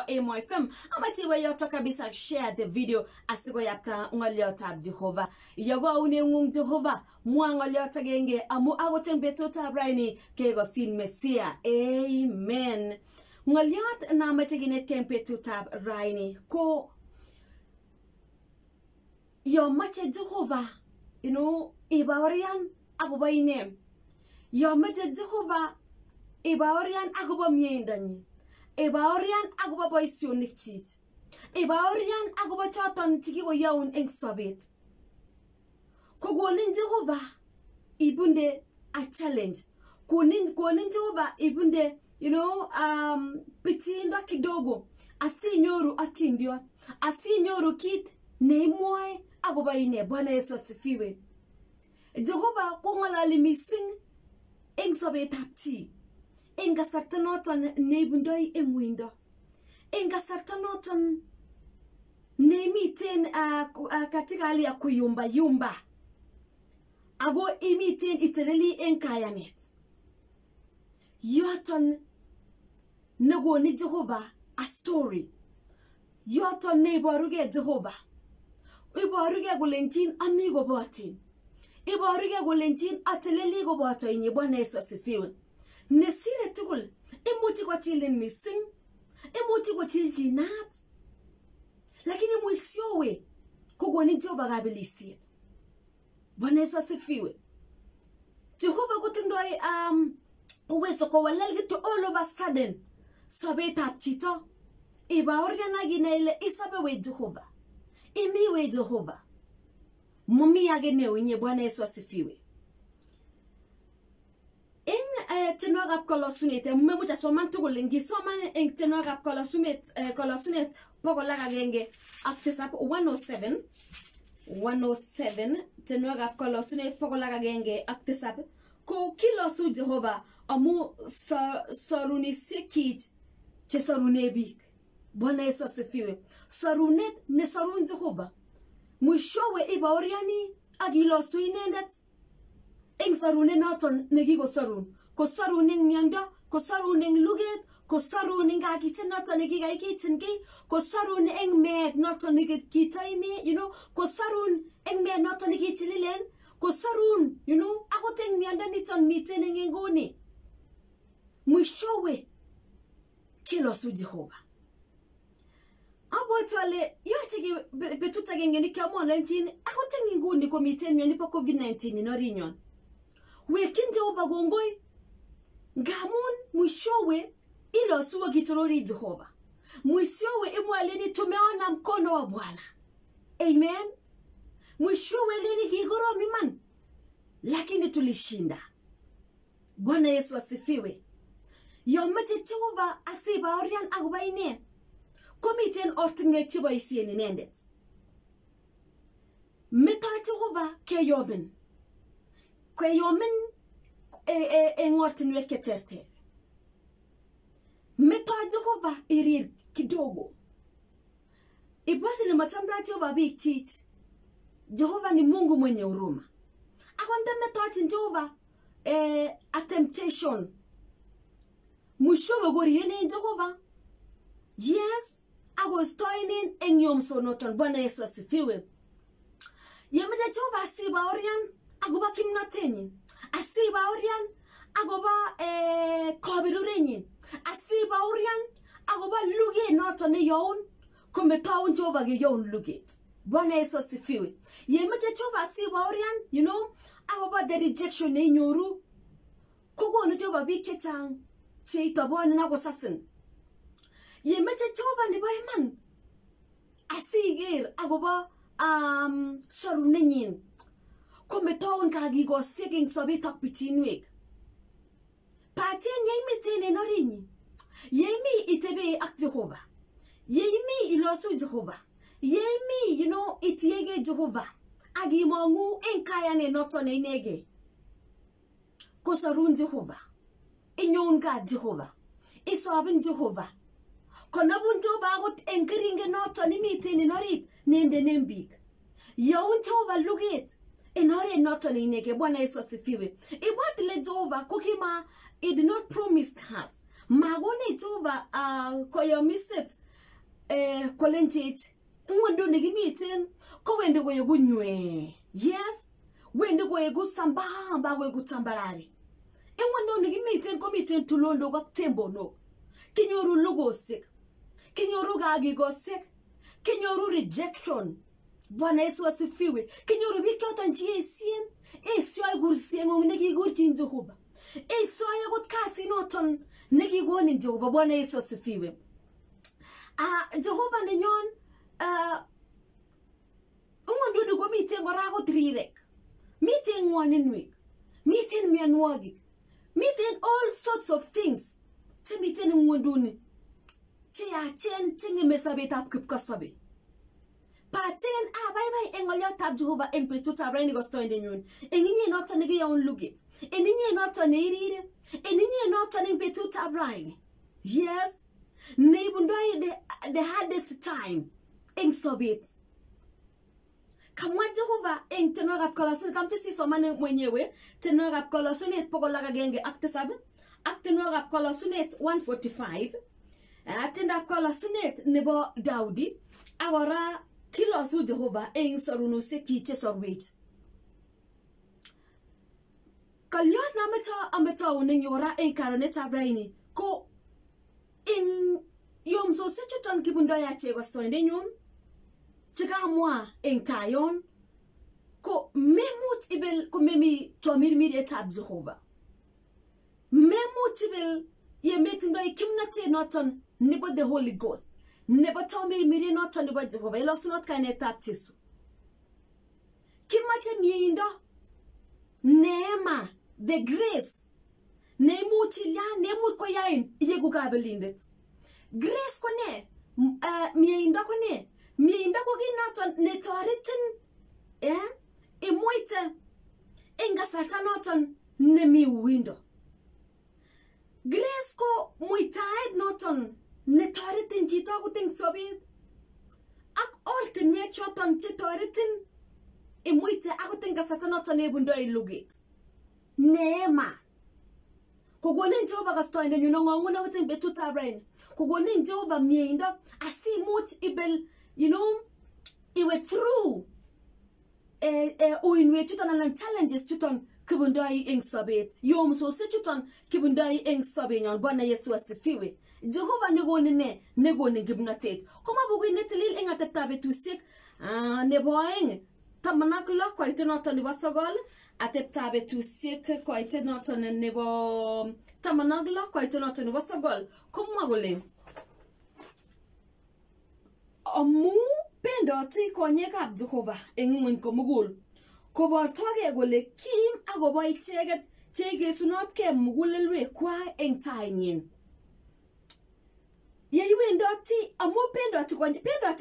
MYFM amachi we yoto kabisa share the video asiko yapta ngolyotab Jehovah yago unengung Jehovah mwa ngolyoto genge amu agoten betutab raini kego sin Mesia. Amen. Ngolyot na amache ginet ken betutab raini ko yo mache Jehovah ibawarian agoba inem yo mache Jehovah ibawarian agoba miendanyi Ibaorian agoba boisionik chich. Ibaorian agoba choton chiki ko yaun eng sobet. Kogonin Jehovah ibunde a challenge. Konin Jehovah ibunde pitindo kidogo. Asinyoru atindiot. Asinyoru kit neimwoe agoba ine. Bwana Yesu asifiwe. Jehovah kongalali mising eng sobetab chi. Enga satanoton nebundoi emwindo. Enga satanoton nemiten katika hali ya kuyumba yumba. Ago imiten iteleli enkayanet. Yoton negoni Jehovah a story. Yoton neiboruge Jehovah. Iboruge gulenchin amigo botin. Iboruge gulenchin ateleli go boto inye. Bwana Yesu asifiwe. Nesire tugul imuchi ko chilin missing imuchi ko chiljinat lakini mwishowe kugoni Jehova gabilisiet. Bwana Yesu asifiwe. Jehova kutindoi uwezo ko walal gitu all of a sudden sobetab chito ibaoriana gine ile isabe we Jehova imiwe Jehova mumi agene unye. Bwana Yesu asifiwe. Tenwagap kolosunet mmemucha soman tugul ngi soman eng tenwagap kolosunet pokolaga genge ak tisap 107 tenwagap kolosunet pokolaga genge ak tisap ko kilosu Jehova amu sarunisiki che sarune bik. Bwana Yesu asifiwe. Sarunet ne sarun Jehova mwishowe ibaoriani agilosu inendet eng sarune noton negigo sarun ko sarun eng miondo ko sarun eng luget ko sarun eng kakichen noton negigai kitchen ki ko sarun eng meet noton nekitaimi ko sarun eng meet noton nekichililen ko sarun akot eng miondo niton miten eng nguni mwishowe kilosu Jehova. Abo chale yoche ki betuta genge nikiamona njini akot eng nguni ko miten mioni po COVID-19 inorinyon. Wekin Jehova gongoi ngamun mwishowe ilosuwa gitorori Jehova. Mwishowe imwaleni tumeona mkono wa Bwana. Amen. Mwishowe leni gigoromi man lakini tulishinda. Bwana Yesu asifiwe. Yomache Jehova asiba orian agubaine komiten ortinwek cheboisien inendet. Meta Jehova keyomen engortinwek keterter. Meta Jehova irir kidogo. Ibasi limachamda Jehova bik chich. Jehova ni Mungu mwenye huruma. Akonde meta Jehova a temptation. Mwishowe gorirene Jehova. Yes, ago stoinin enyom sonoton. Bwana Yesu asifiwe. Yemede Jehova asiba orian agoba kimnotenyin. Asiba orian agoba kobirurenyin. Asiba orian agoba luge noton ne youn kometaun Jehova ge youn luget. Bwana Yesu asifiwe. Yemede Jehova asiba orian agoba the rejection ne nyoru kogonu Jehova bik chechang cheitoboni na gosasin. Yemede Jehova ni boyman asiger agoba sarunenyin kometaun kagigo seeking sobetak pitinwek. Patien yemiten enorinyi. Yemi itebe ak Jehova. Yemi ilosu Jehova. Yemi itiege Jehova. Agimongu enkayane noton inege. Kosarun Jehova. Inyon God Jehova. Isobin Jehova. Konabun Jehova agot enkeringe noton imiten enorit nende nembik. Yaun Jehova luget. Enore noton inege. Bwana Yesu asifiwe. Ibwatile Jehova kokima he did not promise us. Magone Jehova koyomiset kolenjech ngwonduni kimiten ko wendi koeku nywe. Yes, wendi koeku sambamba koeku tambarari. Ngwonduni kimiten komiten tulondok ak tembonok. Kinyoru lugosik, kinyoru kagigosik, kinyoru rejection. Bwana Yesu asifiwe. Kinyoru biik choton che esien, esio kursieng'ung nekikurchin Jehova. Esio akot kasinoton nekikonin Jehova. Bwana Yesu asifiwe. Jehova nenyon, ngwonduni komiten kora akot rirek, miten ngwoninwek, miten mianwogik, miten all sorts of things chemiten ngwonduni cheyachen cheng'eme sobetab kipkosobe. Paten abaibai eng ng'oliotab Jehova eng betutab raini kostoindenyun. Eng inye noton nekiyaun luget, eng inye noton neirire, eng inye noton eng betutab raini. Yes, neibundoi the hardest time eng sobet. Kamwa Jehova eng tenwekab Kolosunet, amtesi somane mwenyewe tenwekab Kolosunet 107 ak tenwekab Kolosunet 145, tenwekab Kolosunet nebo Daudi akora kilosu Jehova eng sorunusiek che sorwech. Kalyot na ametaun eng yora eng karonetab raini ko eng yomsosiek chuton kibundoi achek kostoindenyun chekamwa eng tayon ko memuch ibel komemi tomirmirietab Jehova. Memuch ibel yemetindoi kimnatet noton nebo the Holy Ghost, nebo tomirmirie noton nebo Jehova. Ilosunot kainetab Jesu. Kimache mieindo, neema, the grace, neimuch ilyan, neimuch koyain iyeku kabelindet. Grace ko ne? Mieindo ko ne? Mieindo ko kit noton netoretin imuite eng kasarta noton nemi uwindo. Grace ko muitaet noton netoretin chito akot eng sobet ak ortinwek choton chetoretin imuite akot eng kasarta noton nebundoi luget. Neema. Kokonin Jehova kastoindenyun ng'ong'un akot eng betutab raini. Kokonin Jehova mieindo asimuch ibel, iwe through uinwek chuton anan challenges chuton kibundoi eng sobet. Yomsosiek chuton kibundoi eng sobenyon. Bwana Yesu asifiwe. Jehova nekonin ne? Nekonin kimnatet. Koma bukuit netilil eng ateptab betusiek nebo aeng 16 koitet noton nebo 9, ateptab betusiek koitet noton nebo 16 koitet noton nebo 9 komwa kole amu pendoti konyekab Jehova eng ng'wony komugul, kobortogei kole kim akobo icheket cheigesunotkei mugulelwek kwai eng tainyin. Yeiwendoti amu pendoti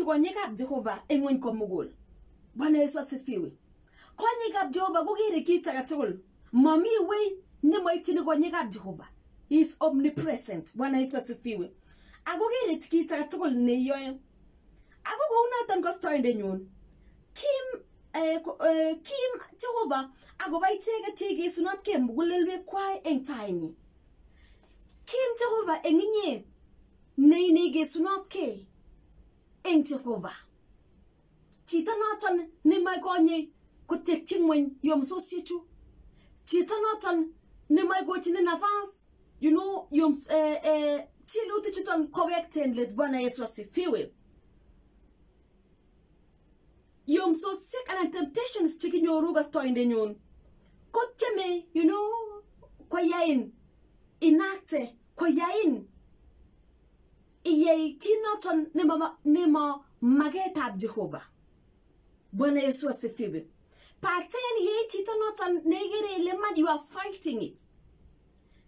konyekab Jehova eng ng'wony komugul. Bwana Yesu asifiwe. Konyekab Jehova kokere kit age tugul. Mami wei nemoityin konyekab Jehova. He is omnipresent. Bwana Yesu asifiwe. Ako kere kit age tugul neiyoe. Ako kounoton kostoindenyun. Kim Jehova akobo icheket cheigesunotkei mugulelwek kwai eng tainyin. Kim Jehova eng inye neigesunotkei eng Jehova. Chito noton nemoe konye kotekyi ng'weny yomsosiechu. Chito noton nemoe kochine nafas, chilutik chuton kowekten let. Bwana Yesu asifiwe. Yomsosiek anan temptations chekinyoru kastoindenyun kotyeme, koyain inakte, koyain iyai kit noton nemo magetab Jehova. Bwana Yesu asifiwe. Paten yei chito noton neigere ile man you are fighting it.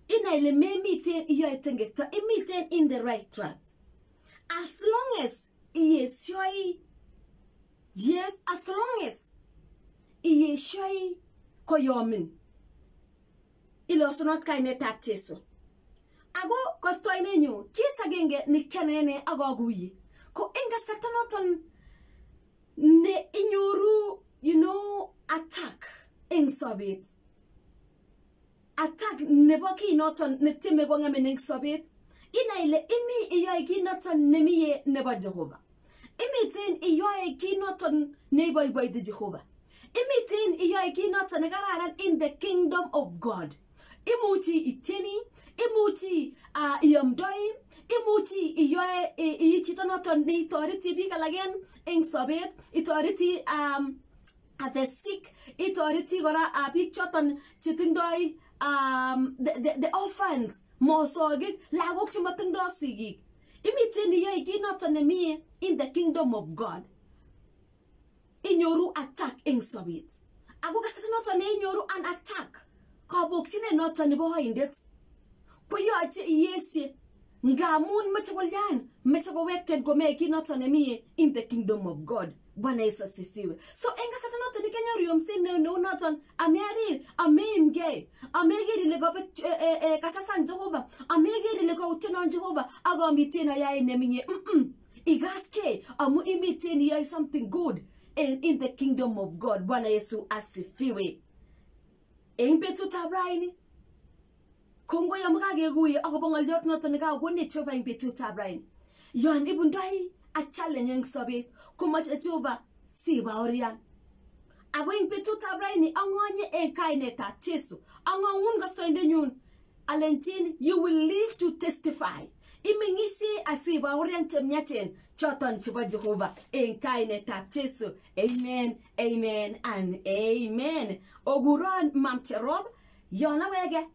Ina ile memiten iyoe tengekto, imiten in the right track. As long as iyesioi, yes, as long as iyesioi koyomin. Ilosunot kainetab Jesu. Ako kostoinenyu kit agenge nikianene akakuye ko eng kasarta noton ne inyoru attack eng sobet, attack nebo kii noton netieme kong'emin eng sobet, Inai ile imi iyoe kit noton nemiye nebo Jehova. Imiten iyoe kit noton neiboiboiti Jehova. Imiten iyoe kit noton nekararan in the kingdom of God. Imuchi itieni, imuchi iamdoi, imuchi iyoe chito noton neitoreti biik alak eng sobet, itoreti the sick, itoreti kora biik choton chetindoi the orphans, mosogik, lagok chematindoi sigik. Imiten iyoe kit noton nemiye in the kingdom of God. Inyoru attack eng sobet. Ako kasarta noton inyoru an attack, kabokchinet noton nebo oindet, koyoche iyesye ngamun meche kolyan, meche kowekten komee kit noton nemiye in the kingdom of God. Bwana Yesu asifiwe. So en kasarta noton ikenyoru yomset neu noton amearir, ameimgei, ameger ile kabet kasasan Jehova, ameger ile kautyonon Jehova, akamiten ayae nemiye. Igaske amu imiten iyoe something good in the kingdom of God. Bwana Yesu asifiwe. En betutab raini kongo yo makakekuye akobo ng'olyot noton nekakonech Jehova eng betutab raini. Yon ibundoi a challenge eng sobet, komache Jehova sibaorian. Ako eng betutab raini ang'onye eng kainetab Jesu, ang'ongun kastoindenyun alenjin you will live to testify. Imeng'isi asibaorian chemyachen choton chebo Jehova eng kainetab Jesu. Amen, amen, and amen. Oguron Mam Cherop, yon awege